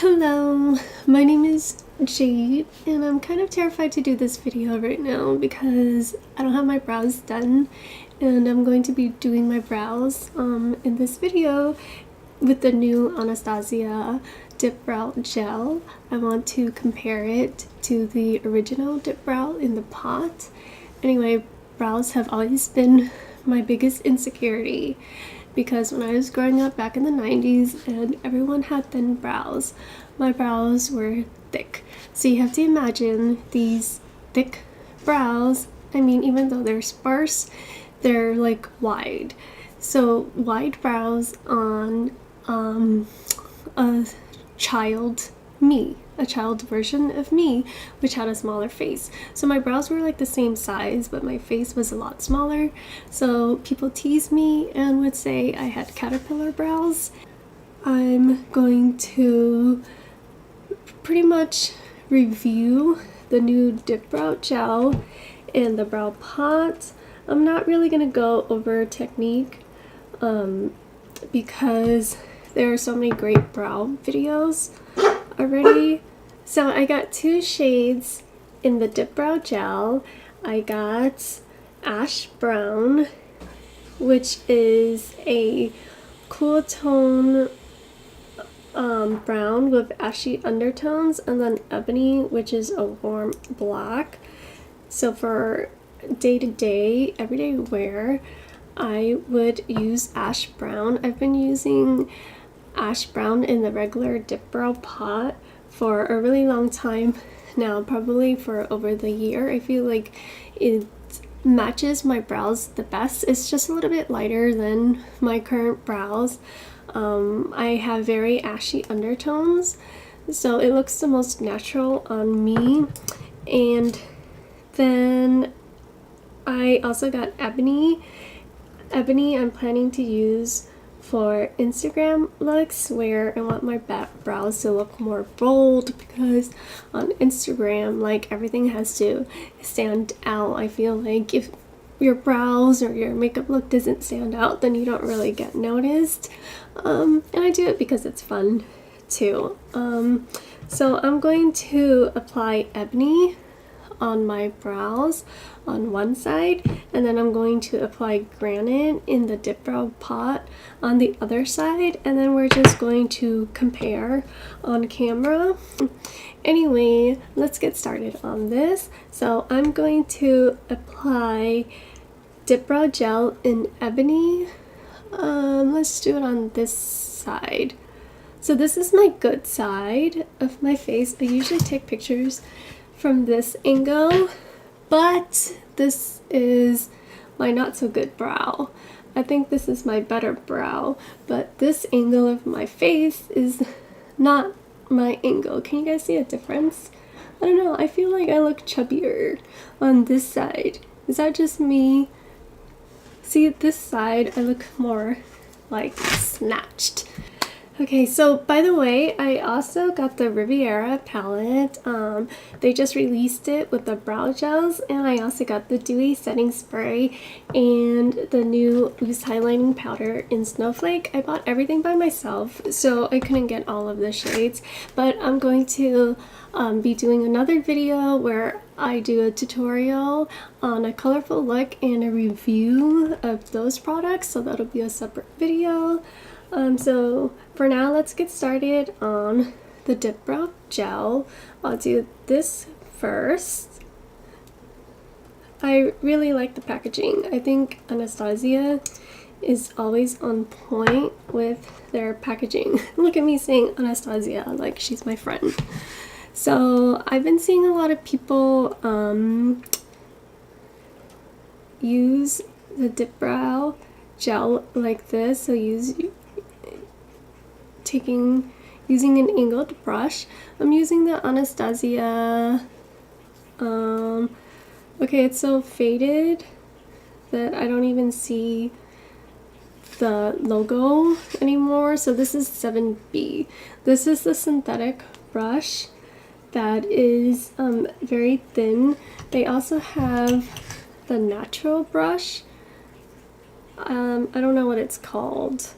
Hello, my name is Jade and I'm kind of terrified to do this video right now because I don't have my brows done and I'm going to be doing my brows in this video with the new Anastasia Dipbrow gel. I want to compare it to the original Dipbrow in the pot. Anyway, brows have always been my biggest insecurity because when I was growing up back in the 90s and everyone had thin brows, my brows were thick. So you have to imagine these thick brows. I mean, even though they're sparse, they're like wide. So wide brows on a child version of me, which had a smaller face. So my brows were like the same size, but my face was a lot smaller. So people teased me and would say I had caterpillar brows. I'm going to pretty much review the new Dipbrow gel and the brow pot. I'm not really gonna go over technique because there are so many great brow videos already. So I got two shades in the Dipbrow gel. I got Ash Brown, which is a cool tone brown with ashy undertones, and then Ebony, which is a warm black. So for day-to-day, everyday wear, I would use Ash Brown. I've been using Ash Brown in the regular Dipbrow pot for a really long time now, probably for over the year. I feel like it matches my brows the best. It's just a little bit lighter than my current brows. I have very ashy undertones, so it looks the most natural on me. And then I also got Ebony. Ebony I'm planning to use for Instagram looks, where I want my brows to look more bold, because on Instagram, like, everything has to stand out. I feel like if your brows or your makeup look doesn't stand out, then you don't really get noticed. And I do it because it's fun too. So I'm going to apply Ebony on my brows on one side, and then I'm going to apply Granite in the Dipbrow pot on the other side, and then we're just going to compare on camera. Anyway, let's get started on this. So I'm going to apply Dipbrow gel in Ebony. Let's do it on this side. So this is my good side of my face. I usually take pictures from this angle, but this is my not so good brow. I think this is my better brow, but this angle of my face is not my angle. Can you guys see a difference? I don't know, I feel like I look chubbier on this side. Is that just me? See, this side I look more like snatched. Okay, so by the way, I also got the Riviera palette. They just released it with the brow gels, and I also got the dewy setting spray and the new loose highlighting powder in Snowflake. I bought everything by myself, so I couldn't get all of the shades, but I'm going to be doing another video where I do a tutorial on a colorful look and a review of those products, so that'll be a separate video. So for now, let's get started on the Dipbrow gel. I'll do this first. I really like the packaging. I think Anastasia is always on point with their packaging. Look at me saying Anastasia like she's my friend. So I've been seeing a lot of people use the Dipbrow gel like this. So using an angled brush. I'm using the Anastasia, okay, it's so faded that I don't even see the logo anymore. So this is 7B. This is the synthetic brush that is very thin. They also have the natural brush. I don't know what it's called.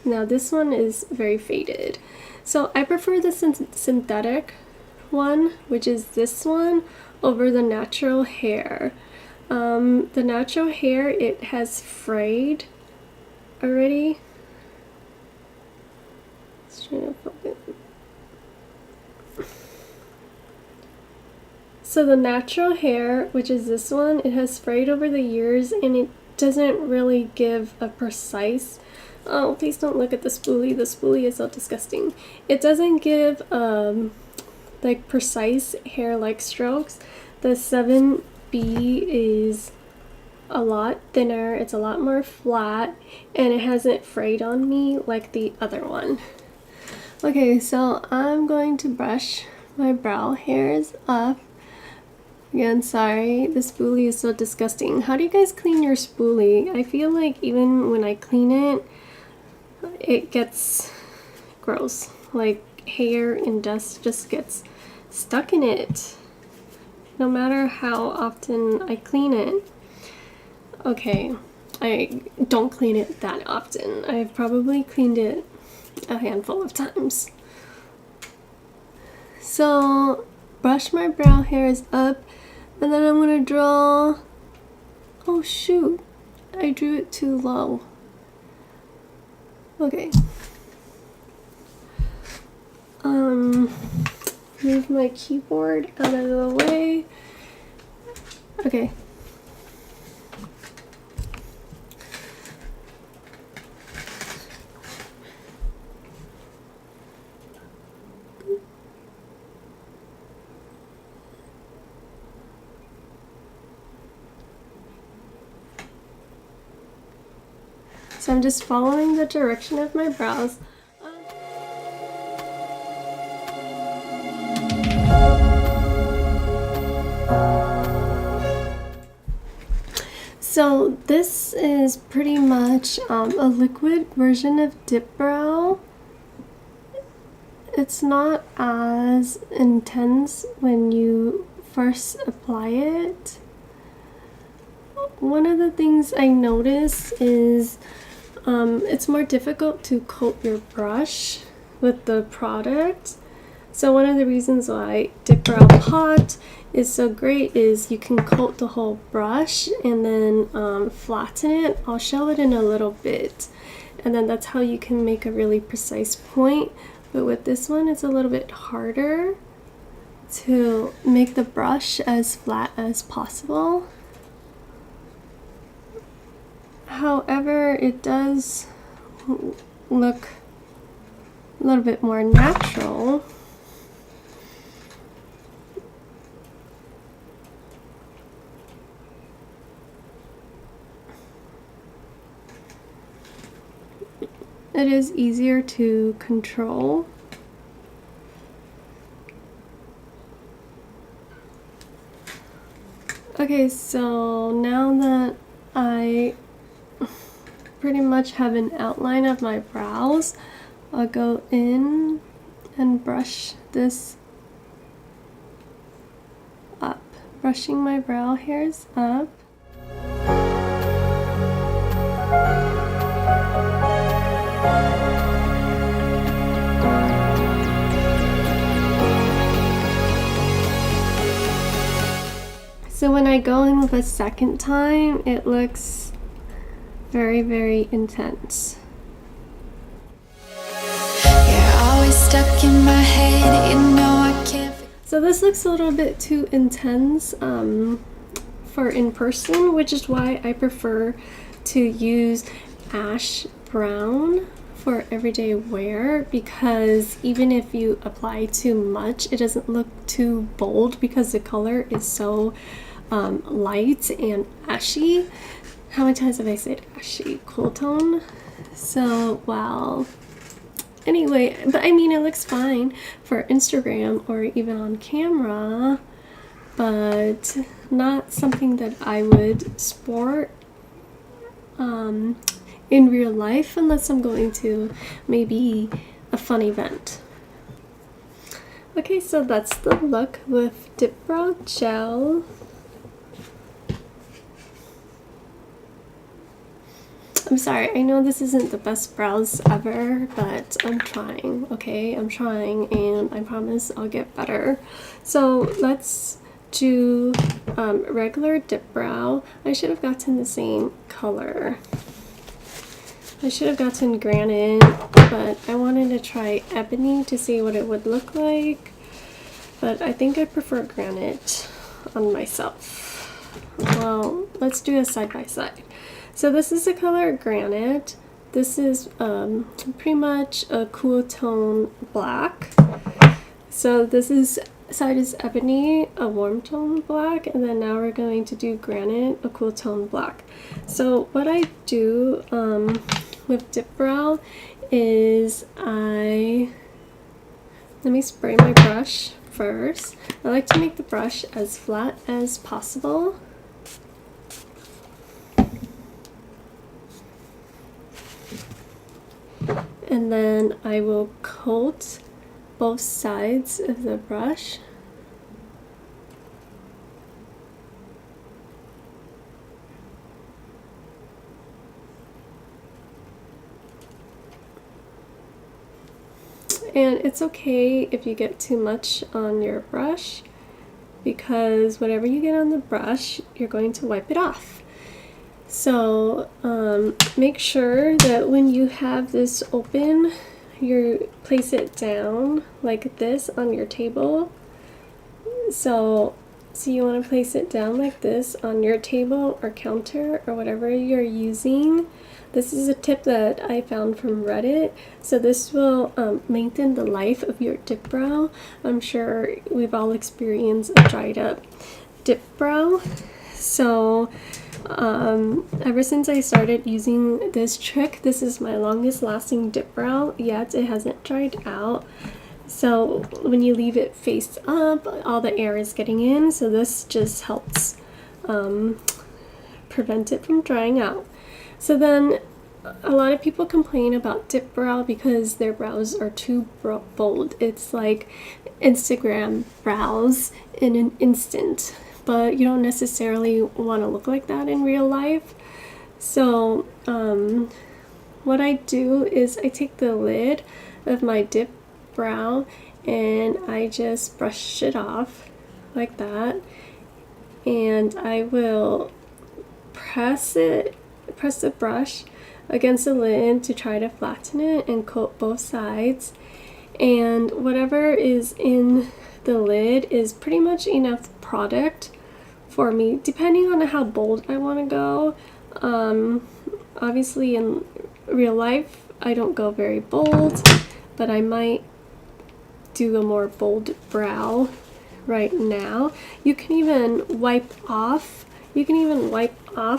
Now this one is very faded. So I prefer the synthetic one, which is this one, over the natural hair. The natural hair, it has frayed already. Let's try to focus. So the natural hair, which is this one, it has frayed over the years and it doesn't really give a precise, oh please don't look at the spoolie is so disgusting. It doesn't give like precise hair-like strokes. The 7B is a lot thinner, it's a lot more flat, and it hasn't frayed on me like the other one. Okay, so I'm going to brush my brow hairs up. Again, sorry, the spoolie is so disgusting. How do you guys clean your spoolie? I feel like even when I clean it, it gets gross. Like hair and dust just gets stuck in it, no matter how often I clean it. Okay, I don't clean it that often. I've probably cleaned it a handful of times. So, brush my brow hairs up. And then I'm gonna draw, oh shoot, I drew it too low. Okay. Move my keyboard out of the way. Okay. So I'm just following the direction of my brows. So this is pretty much a liquid version of Dipbrow. It's not as intense when you first apply it. One of the things I noticed is it's more difficult to coat your brush with the product. So one of the reasons why Dipbrow Pot is so great is you can coat the whole brush and then flatten it. I'll show it in a little bit. And then that's how you can make a really precise point. But with this one, it's a little bit harder to make the brush as flat as possible. However, it does look a little bit more natural. It is easier to control. Okay, so now that I pretty much have an outline of my brows, I'll go in and brush this up, brushing my brow hairs up. So when I go in the second time, it looks very, very intense. You're always stuck in my head, you know I can't. So this looks a little bit too intense for in person, which is why I prefer to use ash brown for everyday wear, because even if you apply too much, it doesn't look too bold because the color is so light and ashy. How many times have I said ashy? Cool tone. So, wow. Anyway, but I mean, it looks fine for Instagram or even on camera, but not something that I would sport in real life unless I'm going to maybe a fun event. Okay, so that's the look with Dipbrow Gel. I'm sorry, I know this isn't the best brows ever, but I'm trying, okay? I'm trying, and I promise I'll get better. So let's do regular dip brow. I should have gotten the same color. I should have gotten Granite, but I wanted to try Ebony to see what it would look like. But I think I prefer Granite on myself. Well, let's do a side by side. So this is the color Granite. This is pretty much a cool tone black. So this is side is Ebony, a warm tone black, and then now we're going to do Granite, a cool tone black. So what I do with Dipbrow is let me spray my brush first. I like to make the brush as flat as possible. And then I will coat both sides of the brush. And it's okay if you get too much on your brush, because whatever you get on the brush, you're going to wipe it off. So make sure that when you have this open, you place it down like this on your table. So you want to place it down like this on your table or counter or whatever you're using. This is a tip that I found from Reddit. So this will lengthen the life of your dip brow. I'm sure we've all experienced a dried up dip brow. So ever since I started using this trick, this is my longest lasting dip brow, yet it hasn't dried out. So when you leave it face up, all the air is getting in, so this just helps prevent it from drying out. So then a lot of people complain about dip brow because their brows are too bold. It's like Instagram brows in an instant, but you don't necessarily want to look like that in real life. So what I do is I take the lid of my dip brow and I just brush it off like that, and I will press the brush against the lid to try to flatten it and coat both sides. And whatever is in the lid is pretty much enough product for me, depending on how bold I want to go. Obviously in real life I don't go very bold, but I might do a more bold brow right now. You can even wipe off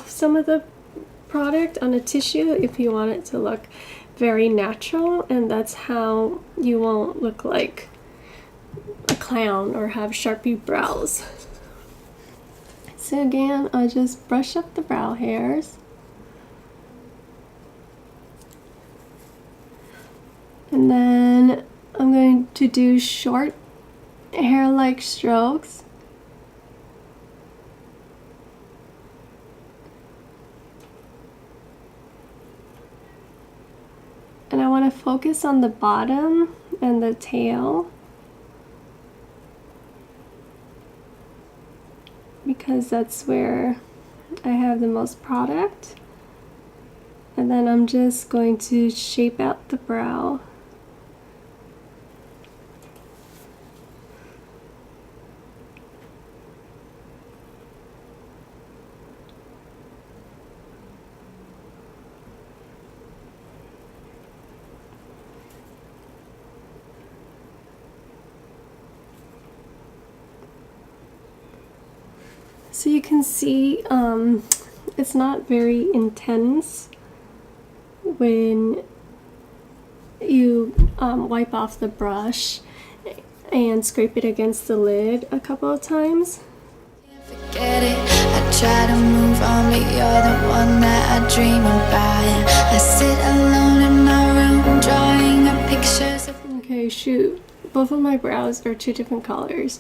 some of the product on a tissue if you want it to look very natural, and that's how you won't look like a clown or have Sharpie brows. So again, I'll just brush up the brow hairs. And then I'm going to do short hair-like strokes. And I want to focus on the bottom and the tail, because that's where I have the most product. And then I'm just going to shape out the brow. So you can see it's not very intense when you wipe off the brush and scrape it against the lid a couple of times. Forget it. I try to move on, but you're the one that I dream about. I sit alone in my room drawing up pictures of... Okay, shoot. Both of my brows are two different colors.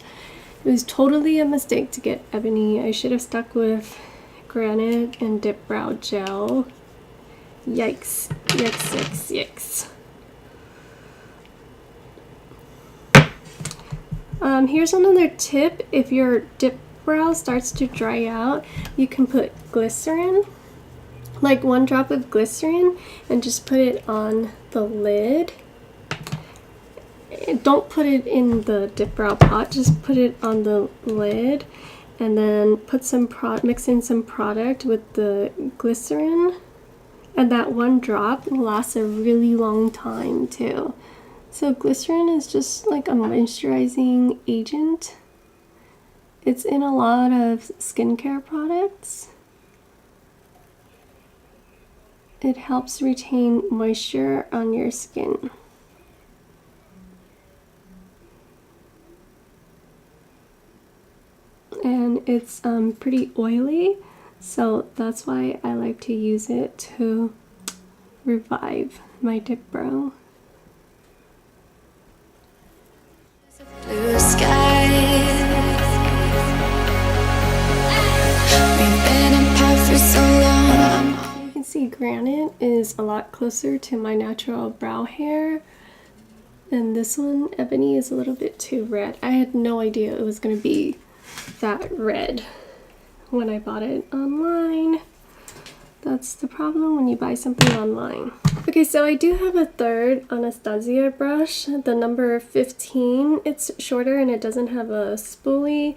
It was totally a mistake to get Ebony. I should have stuck with Granite and Dipbrow gel. Yikes, yikes, yikes, yikes. Here's another tip. If your dip brow starts to dry out, you can put glycerin, like 1 drop of glycerin, and just put it on the lid. Don't put it in the dip brow pot, just put it on the lid, and then put some mix in some product with the glycerin, and that 1 drop lasts a really long time too. So glycerin is just like a moisturizing agent. It's in a lot of skincare products. It helps retain moisture on your skin. And it's pretty oily, so that's why I like to use it to revive my dip brow. Blue sky. We've been apart for so long. You can see Granite is a lot closer to my natural brow hair, and this one, Ebony, is a little bit too red. I had no idea it was going to be that red when I bought it online. That's the problem when you buy something online. Okay, so I do have a third Anastasia brush, the number 15. It's shorter and it doesn't have a spoolie.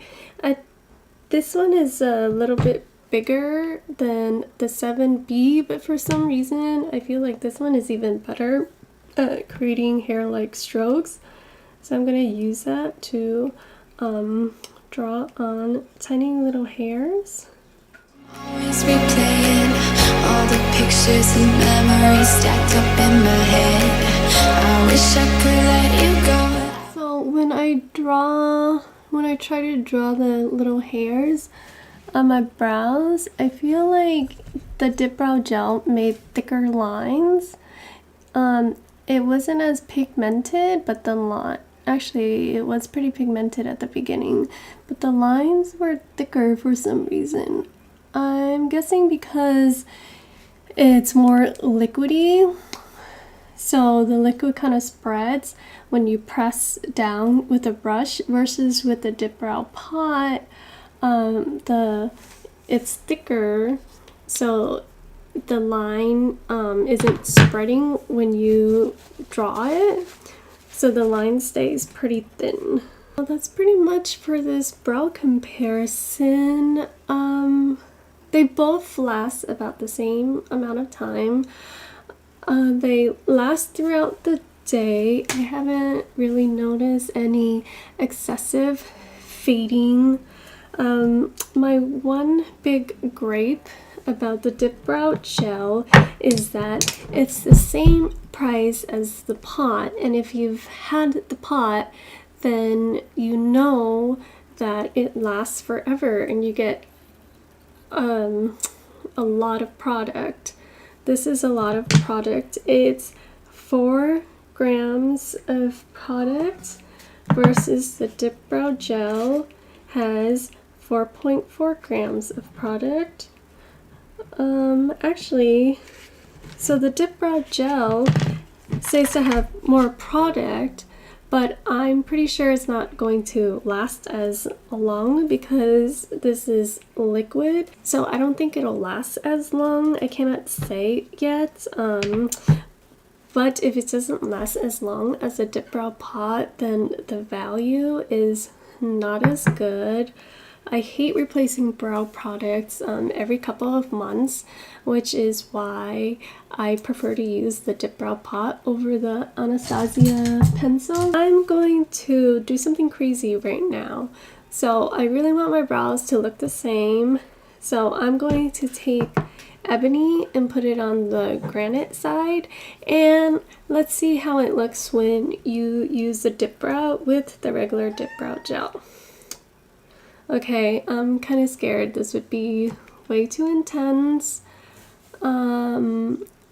This one is a little bit bigger than the 7B, but for some reason I feel like this one is even better at creating hair-like strokes. So I'm going to use that to draw on tiny little hairs. Always replaying all the pictures and memories stacked up in my head. I wish I could let you go. So when I try to draw the little hairs on my brows, I feel like the Dipbrow gel made thicker lines. It wasn't as pigmented, but actually, it was pretty pigmented at the beginning, but the lines were thicker for some reason. I'm guessing because it's more liquidy, so the liquid kind of spreads when you press down with a brush versus with the Dipbrow pot. It's thicker, so the line isn't spreading when you draw it. So the line stays pretty thin. Well, that's pretty much for this brow comparison. They both last about the same amount of time. They last throughout the day. I haven't really noticed any excessive fading. My one big gripe about the Dipbrow gel is that it's the same price as the pot, and if you've had the pot, then you know that it lasts forever and you get a lot of product. This is a lot of product. It's 4 grams of product versus the Dipbrow gel has 4.4 grams of product. Actually, so the Dipbrow gel says to have more product, but I'm pretty sure it's not going to last as long because this is liquid. So I don't think it'll last as long. I cannot say yet. But if it doesn't last as long as the Dipbrow pot, then the value is not as good. I hate replacing brow products every couple of months, which is why I prefer to use the Dipbrow pot over the Anastasia pencil. I'm going to do something crazy right now. So I really want my brows to look the same. So I'm going to take Ebony and put it on the Granite side, and let's see how it looks when you use the Dipbrow with the regular Dipbrow gel. Okay, I'm kind of scared. This would be way too intense.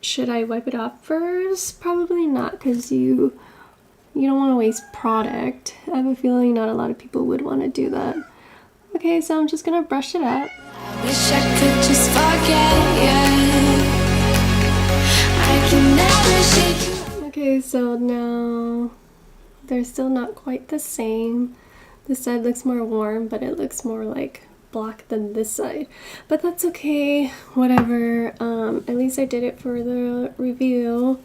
Should I wipe it off first? Probably not, because you don't want to waste product. I have a feeling not a lot of people would want to do that. Okay, so I'm just gonna brush it up. I wish I could just forget you. Okay, so now they're still not quite the same. This side looks more warm, but it looks more like black than this side. But that's okay, whatever. At least I did it for the review.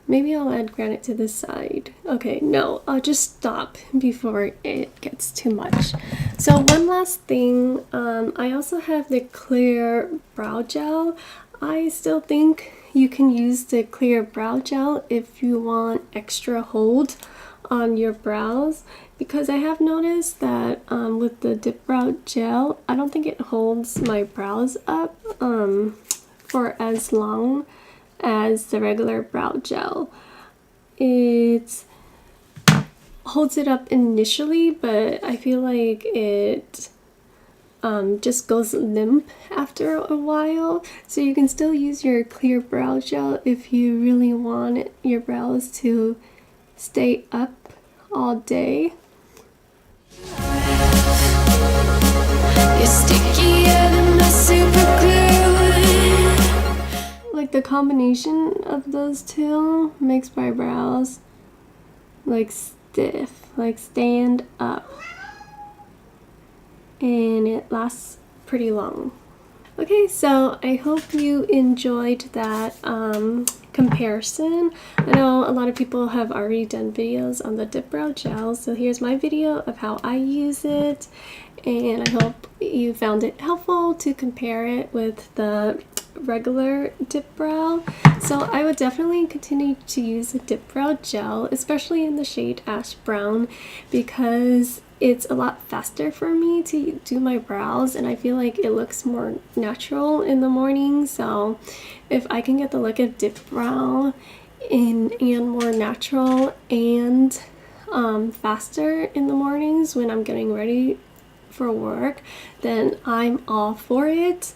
Maybe I'll add Granite to this side. Okay, no, I'll just stop before it gets too much. So one last thing, I also have the clear brow gel. I still think you can use the clear brow gel if you want extra hold on your brows, because I have noticed that with the Dipbrow gel, I don't think it holds my brows up for as long as the regular brow gel. It holds it up initially, but I feel like it just goes limp after a while. So you can still use your clear brow gel if you really want your brows to stay up all day. You're stickier than my super glue. Like the combination of those two makes my brows like stiff, like stand up, and it lasts pretty long. Okay, so I hope you enjoyed that comparison. I know a lot of people have already done videos on the Dipbrow gel, so here's my video of how I use it, and I hope you found it helpful to compare it with the regular Dipbrow. So I would definitely continue to use the Dipbrow gel, especially in the shade Ash Brown, because it's a lot faster for me to do my brows, and I feel like it looks more natural in the morning. So if I can get the look of Dipbrow and more natural and faster in the mornings when I'm getting ready for work, then I'm all for it.